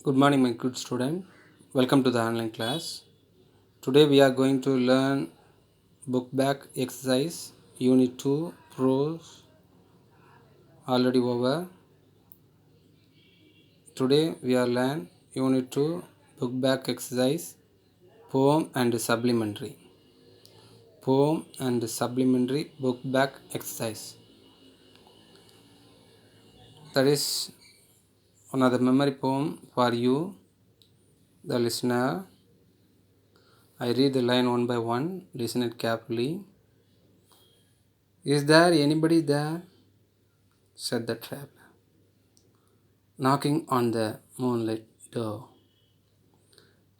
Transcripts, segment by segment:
Good morning, my good student. Welcome to the online class. Today we are going to learn book back exercise, Unit 2, prose already over. Today we are learn Unit 2, book back exercise, poem and supplementary. Poem and supplementary book back exercise. That is another memory poem for you, the listener. I read the line one by one. Listen it carefully. Is there anybody there? Said the traveler, knocking on the moonlit door.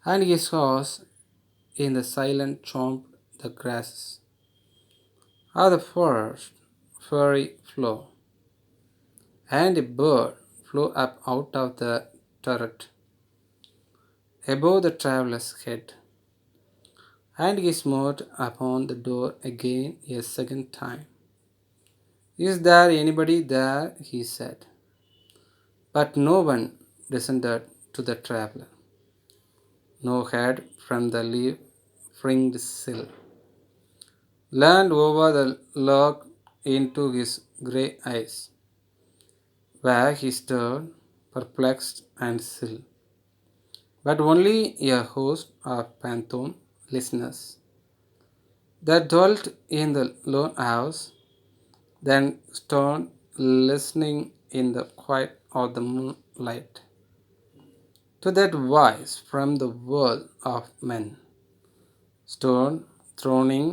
And his horse in the silent chomped the grasses of the forest furry floor, and a bird flew up out of the turret above the traveller's head, and he smote upon the door again a second time. Is there anybody there? He said. But no one descended to the traveller. No head from the leaf fringed sill leaned over the log into his grey eyes, where he stood perplexed and still, but only a host of phantom listeners that dwelt in the lone house, then stood listening in the quiet of the moonlight to that voice from the world of men, stood throning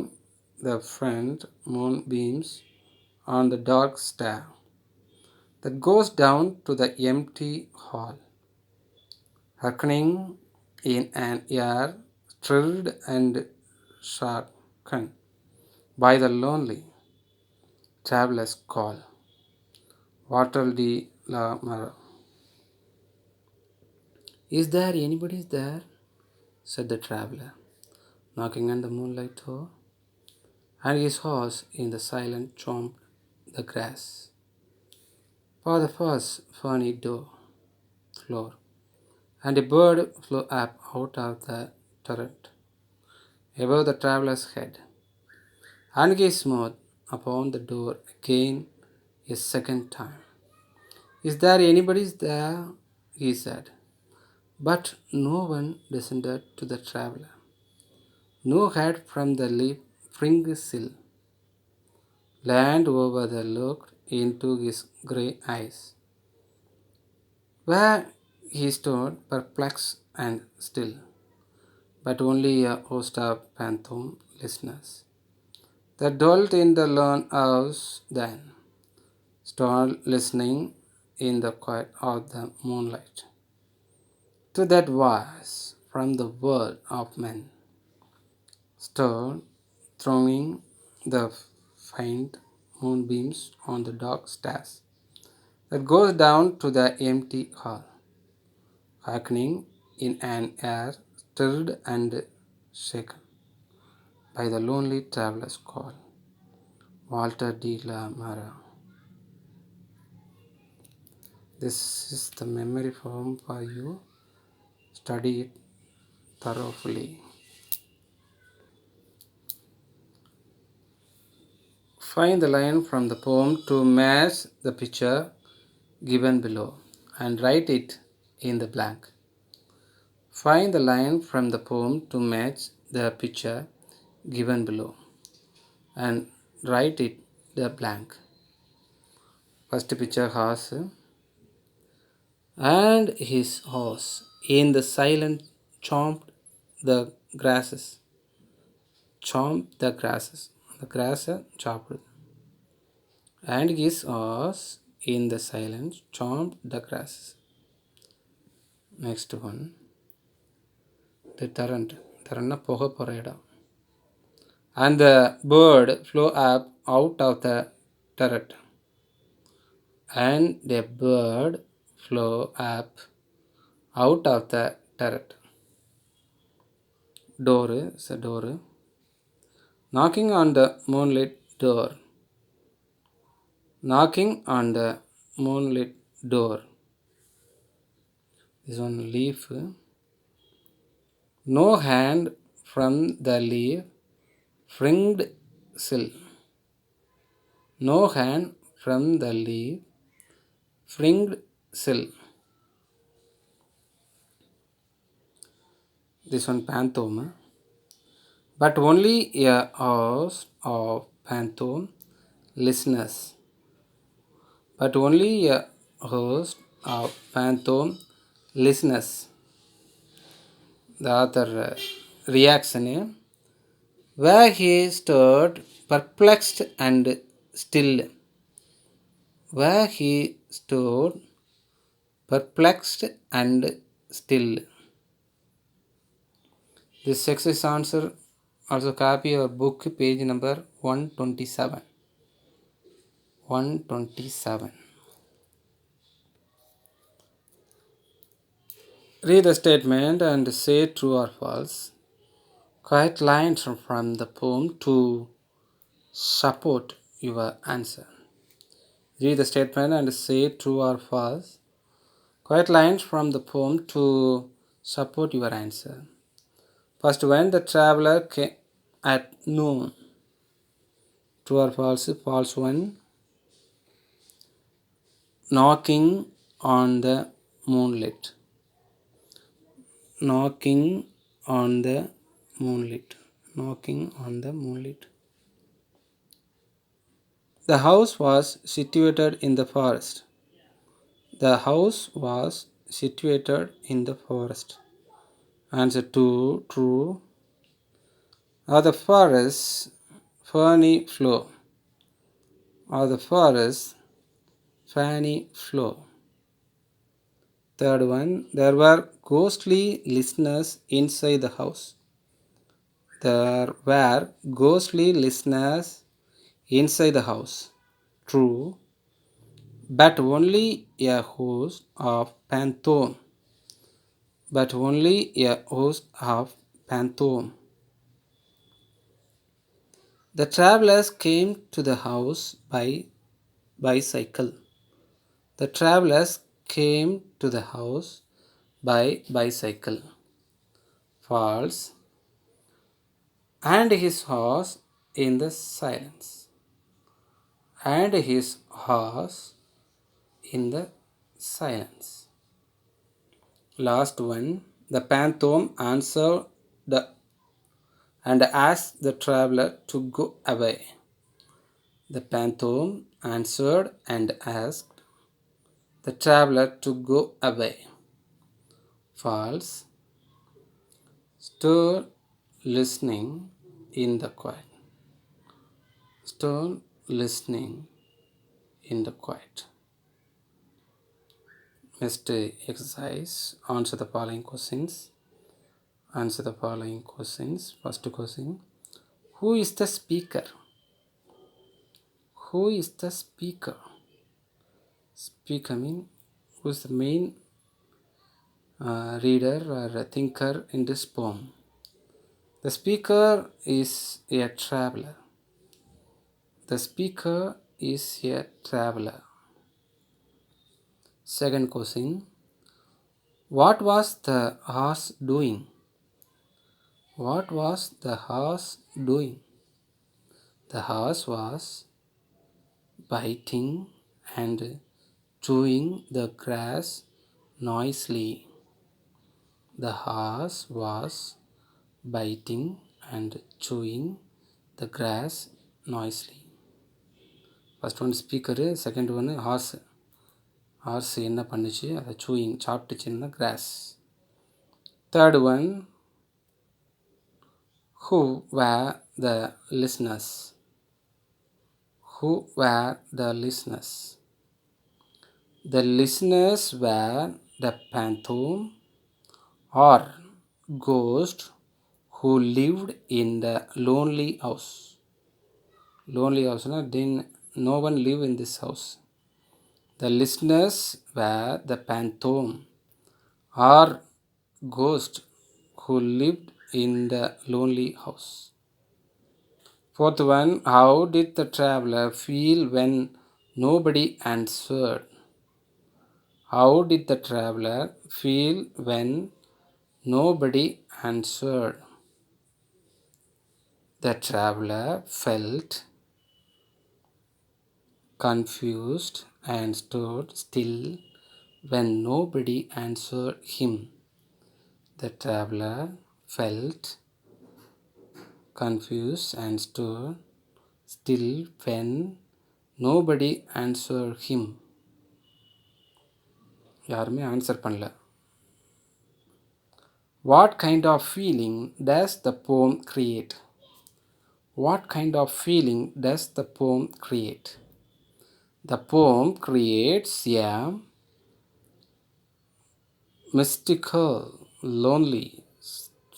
the faint moonbeams on the dark stair that goes down to the empty hall, hearkening in an air thrilled and sharkened by the lonely traveller's call. Water de la Mara. Is there anybody there? Said the traveller, knocking on the moonlight door, and his horse in the silent chomped the grass. For the first ferny door floor, and a bird flew up out of the turret above the traveller's head, and he smote upon the door again a second time. Is there anybody there? He said. But no one descended to the traveller. No head from the leaf fringed sill leaned over the looked into his grey eyes, where he stood perplexed and still, but only a host of phantom listeners that dwelt in the lone house then, stood listening in the quiet of the moonlight to that voice from the world of men, stood throwing the faint moonbeams on the dark stairs that goes down to the empty hall, hearkening in an air stirred and shaken by the lonely traveller's call. Walter de la Mara. This is the memory poem for you. Study it thoroughly. Find the line from the poem to match the picture given below and write it in the blank. Find the line from the poem to match the picture given below and write it the blank. First picture horse and his horse in the silent chomped the grasses. Chomped the grasses. The grass chopped. And his horse in the silence chomped the grasses. Next one. The torrent. Torrent போக போகிற இடம். And the bird flew up out of the turret. And the bird flew up out of the turret. Door is a door. Knocking on the moonlit door. Knocking on the moonlit door. This one leaf. No hand from the leaf, fringed sill. No hand from the leaf, fringed sill. This one phantom. But only a host of phantom listeners. But only a host of phantom listeners. The other reaction, where he stood perplexed and still. Where he stood perplexed and still. This exercise answer also copy your book page number 127. 127. Read the statement and say true or false. Quote lines from the poem to support your answer. Read the statement and say true or false. Quote lines from the poem to support your answer. First, when the traveler came at noon. True or false? False one. Knocking on the moonlit. Knocking on the moonlit. Knocking on the moonlit. The house was situated in the forest. The house was situated in the forest. Answer 2, true. Are the forests ferny flow? Are the forests fanny flow? Third one, there were ghostly listeners inside the house. There were ghostly listeners inside the house. True, but only a host of phantom. But only a host of phantom. The travelers came to the house by bicycle. The travelers came to the house by bicycle. False. And his horse in the silence. And his horse in the silence. Last one. The phantom answered and asked the traveler to go away. The phantom answered and asked the traveler to go away. False. Stood listening in the quiet. Stood listening in the quiet. Next exercise. Answer the following questions. Answer the following questions. First question. Who is the speaker? Who is the speaker? Speaker means who is the main reader or thinker in this poem? The speaker is a traveler. The speaker is a traveler. Second question. What was the horse doing? What was the horse doing? The horse was biting and chewing the grass noisily. The horse was biting and chewing the grass noisily. First one speaker, second one horse. Horse என்ன பண்ணுச்சு அதை chewing சாப்பிட்டுச்சுன்னா grass. Third one, who were the listeners? Who were the listeners? The listeners were the phantom or ghost who lived in the lonely house. Lonely house, no one live in this house. The listeners were the phantom or ghost who lived in the lonely house. Fourth one, how did the traveler feel when nobody answered? How did the traveler feel when nobody answered? The traveler felt confused and stood still when nobody answered him. The traveler felt confused and stood still when nobody answered him. யாருமே answer பண்ணல. What kind of feeling does the poem create? What kind of feeling does the poem create? The poem creates a mystical, lonely,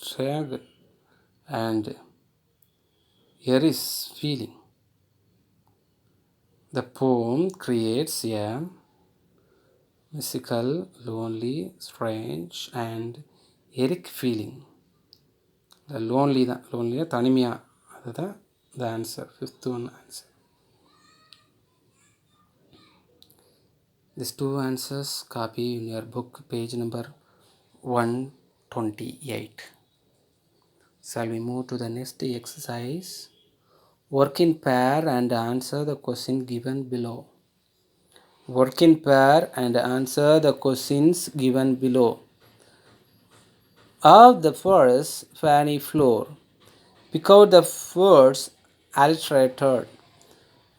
strange, and eerie feeling. The poem creates a mystical, lonely, strange, and eerie feeling. The lonely தான் lonely தனிமையாக அதுதான் the answer, fifth one answer. These two answers copy in your book page number 128. Shall we move to the next exercise? Work in pair and answer the question given below. Work in pair and answer the questions given below. Of the first funny floor, pick out the words alliterated.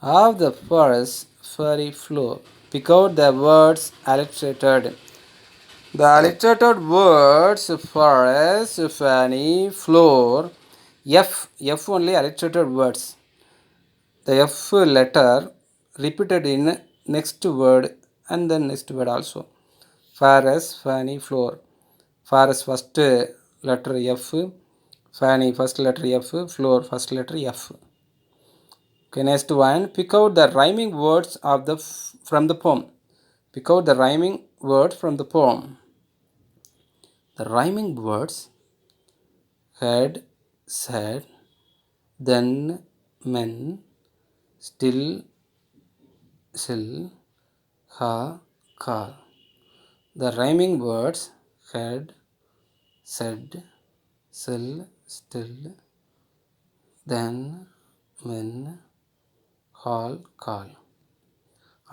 Of the first furry floor, pick out the words alliterated. The alliterated words forest, funny, floor, F only alliterated words. The F letter repeated in next word and then next word also. Forest, funny, floor. Forest first letter F, funny first letter F, floor first letter F. Okay, next one. Pick out the rhyming words of the from the poem. Pick out the rhyming words from the poem. The rhyming words: had, said, then, men, still, still, ha, car. The rhyming words: had, said, still, still, then, when, call, call.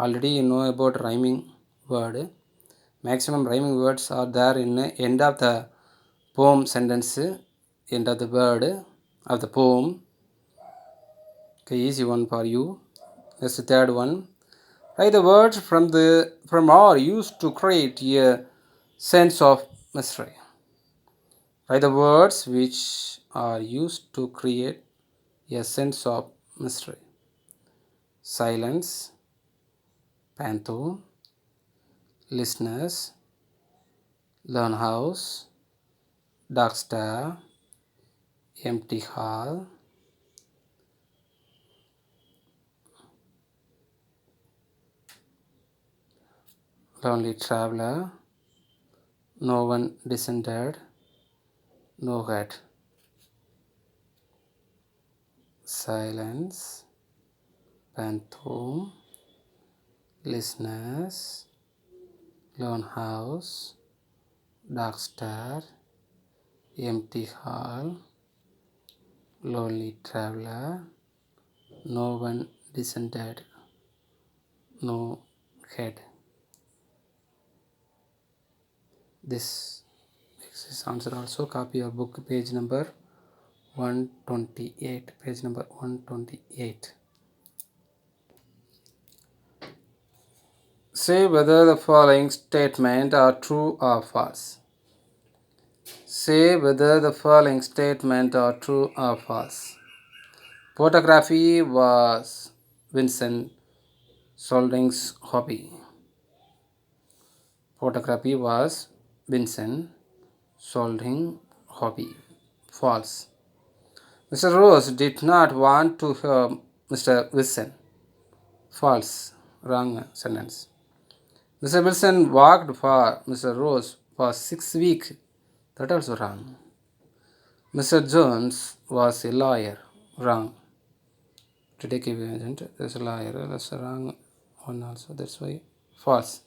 Already you know about rhyming word. Maximum rhyming words are there in end of the poem sentence, end of the word of the poem. Okay, easy one for you. That's the third one. Write the words from are used to create a sense of mystery. Write the words which are used to create a sense of mystery. Silence, pantho, listeners, learn house, dark star, empty hall, lonely traveler, no one descended, no head. Silence, phantom, listeners, lone house, dark star, empty hall, lonely traveler, no one descended, no head. This exercise answer also copy your book page number 128. Page number 128. Say whether the following statement are true or false. Say whether the following statement are true or false. Photography was Vincent Solding's hobby. Photography was Vincent Solding's hobby. False. Mr. Rose did not want to hear Mr. Wilson. False. Wrong sentence. Mr. Wilson worked for Mr. Rose for 6 weeks. That also wrong. Mr. Jones was a lawyer. Wrong. To take a agent, there's a lawyer. That's a wrong one also. That's why false.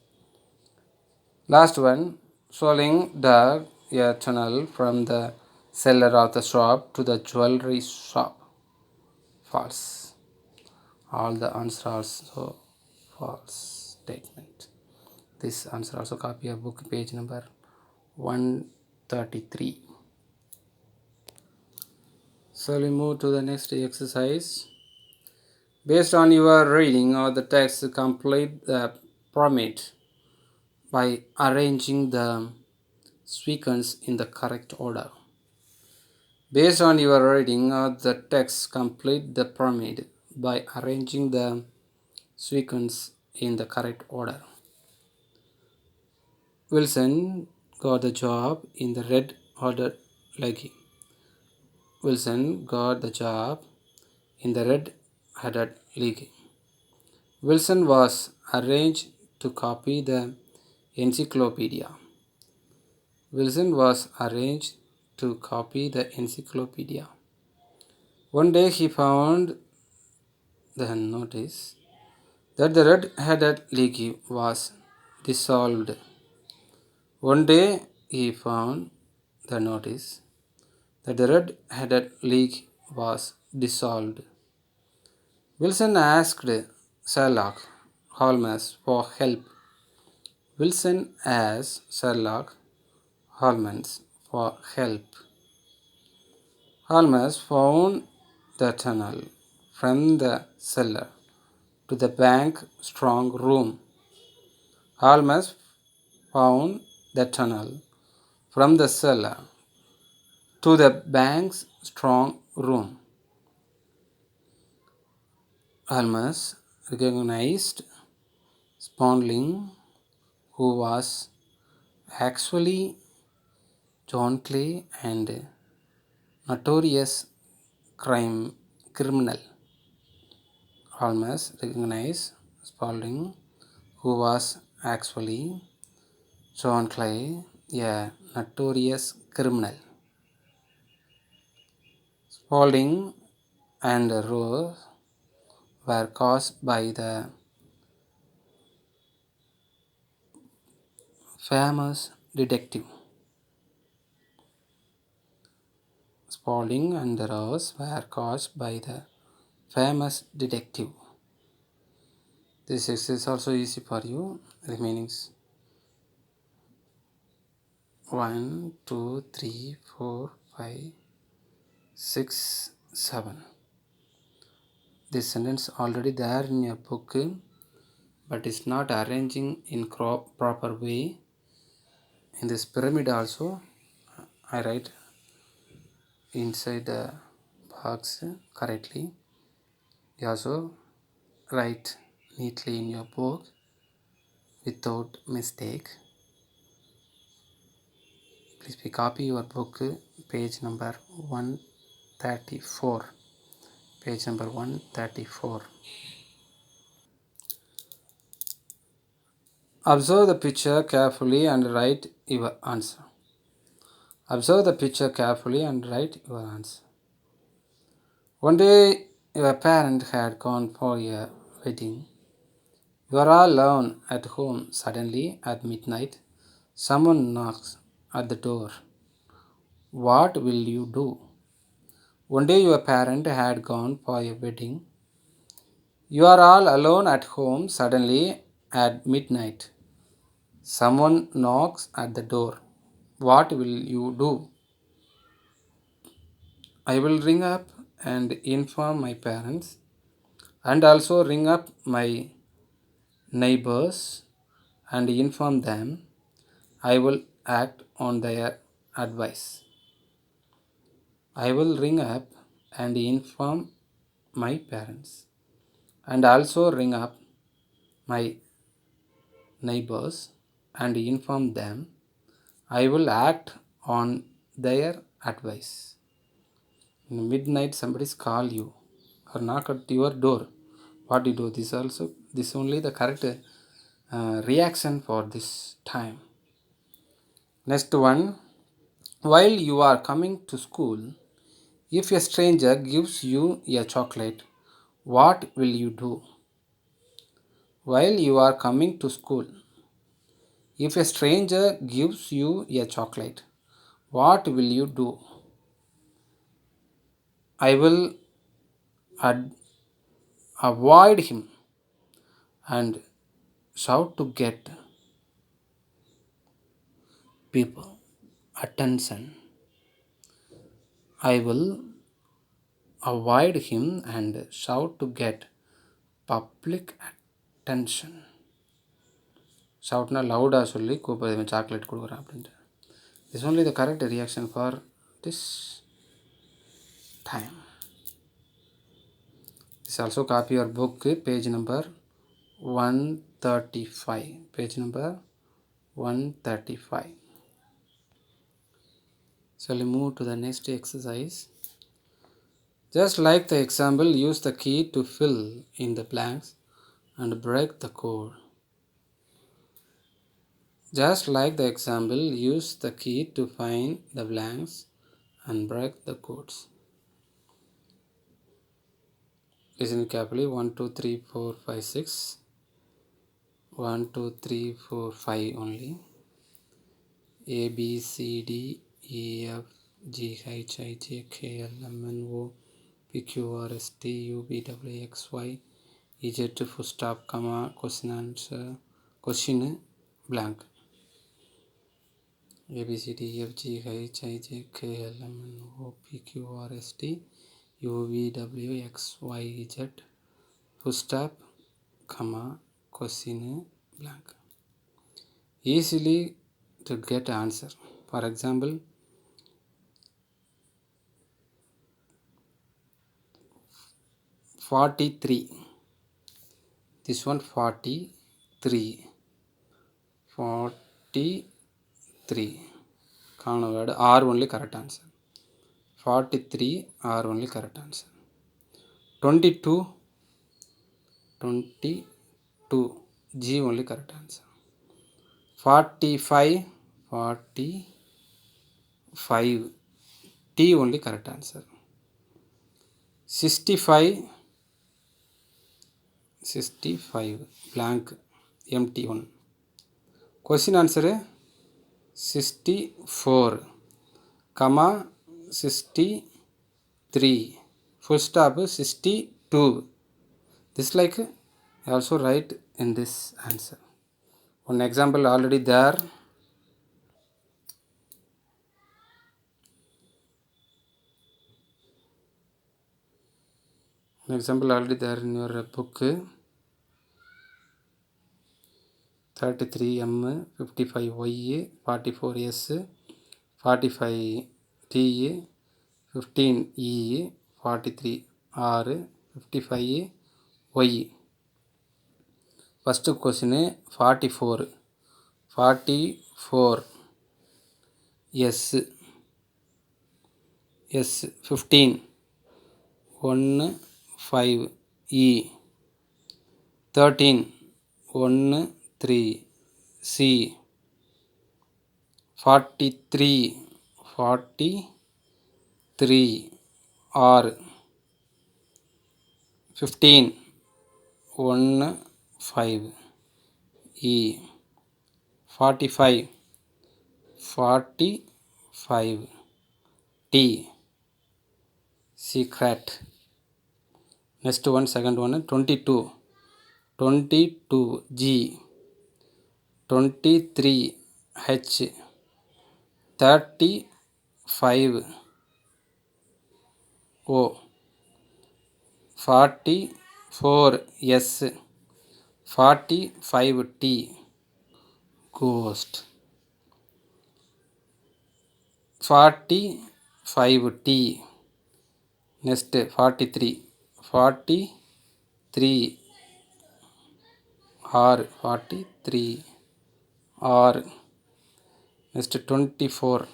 Last one, Soling dug a tunnel from the cellar of the shop to the jewelry shop. False. All the answer also false statement. This answer also copy of book page number 133. So we move to the next exercise. Based on your reading of the text, complete the pyramid by arranging the sequence in the correct order. Based on your reading of the text, complete the pyramid by arranging the sequence in the correct order. Wilson got the job in the red ordered legging. Wilson got the job in the red-headed league. Wilson was arranged to copy the encyclopedia. Wilson was arranged to copy the encyclopedia. One day he found the notice that the red-headed league was dissolved. One day he found the notice that the red-headed league was dissolved. Wilson asked Sherlock Holmes for help. Wilson asked Sherlock Holmes for help. Holmes found the tunnel from the cellar to the bank strong room. Holmes found the tunnel from the cellar to the bank's strong room. Holmes recognized Spaulding, who was actually John Clay and notorious criminal. Holmes recognized Spaulding, who was actually John Clay, a notorious criminal. Spaulding and Rose were caused by the famous detective. Spaulding and Rose were caused by the famous detective. This is also easy for you. Remainings 1, 2, 3, 4, 5, 6, 7. This sentence already there in your book, but it's not arranging in proper way. In this pyramid also, I write inside the box correctly. You also write neatly in your book without mistake. Please copy your book page number 134. Page number 134. Observe the picture carefully and write your answer. Observe the picture carefully and write your answer. One day your parent had gone for a wedding. You are all alone at home. Suddenly, at midnight, someone knocks at the door. What will you do? One day your parent had gone for a wedding. You are all alone at home. Suddenly, at midnight, someone knocks at the door. What will you do? I will ring up and inform my parents and also ring up my neighbors and inform them. I will act on their advice. I will ring up and inform my parents and also ring up my neighbors and inform them. I will act on their advice. In midnight, somebody's call you or knock at your door. What do you do? This only the correct reaction for this time. Next one. While you are coming to school, if a stranger gives you a chocolate, what will you do? While you are coming to school, If a stranger gives you a chocolate, what will you do? I will avoid him and shout to get people attention. I will avoid him and shout to get public attention. Shoutna louda சொல்லி கூப்பிடுவேன் chocolate கொடுக்குறேன் அப்படின்ட்டு. This is only the correct reaction for this time. This also copy your book, page number 135. Page number 135. Shall we move to the next exercise? Just like the example, use the key to fill in the blanks and break the code. Just like the example, use the key to find the blanks and break the codes. Listen carefully. 1, 2, 3, 4, 5, 6. 1, 2, 3, 4, 5 only. A, B, C, D, E, F, G, H, I, J, K, L, M, N, O, P, Q, R, S, T, U, V, W, X, Y, Z, full stop, comma, question answer, question blank. A, B, C, D, E, F, G, H, I, J, K, L, M, N, O, P, Q, R, S, T, U, V, W, X, Y, Z, full stop, comma, question blank. Easily to get answer. For example, 43. This one 43. 43. Common word R only correct answer. 43 R only correct answer. 22. 22 G only correct answer. 45. 45 T only correct answer. 65. 65 blank empty one. Question answer 64 comma 63 full stop 62. This like also write in this answer. One example already there. An example already there in your book. 33M, 55Y, 44S, 45T, 15E, 43R, 55Y. First question 44. 44 S 15 1 5 E 13 1 3 C 43 R 15 1 5 E 45 T secret. Next one, second one 22 G 23 H 35 O 44 S 45 T ghost. 45 T. Next 43 R 43 R. Next 24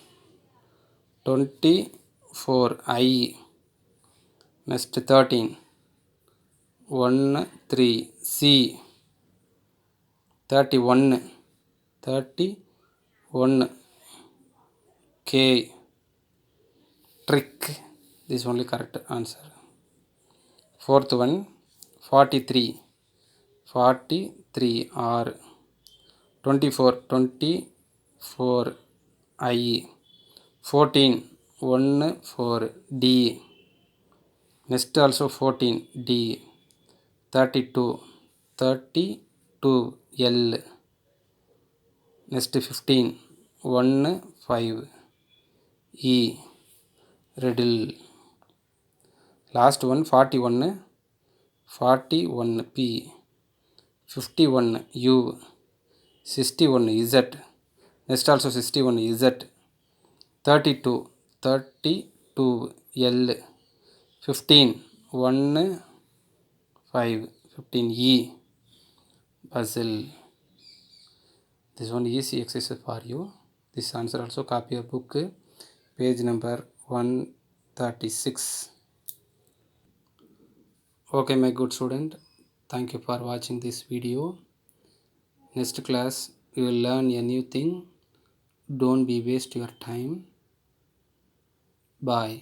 I. Next 13 1 3 C 31 K trick. This is only correct answer. Fourth one 43 R 24, 24 I. 14, 1 4 D. Next also 14 D. 32, 32 L. Next 15, 1 5 E. Riddle. Last one 41, 41 P. 51 U. 61 Z. Next also 61 Z. 32, 32 L. 15, 1 5 15 E. Puzzle. This one easy exercise for you. This answer also copy your book, page number 136. Okay, my good student, thank you for watching this video. Next class you will learn a new thing. Don't be waste your time. Bye.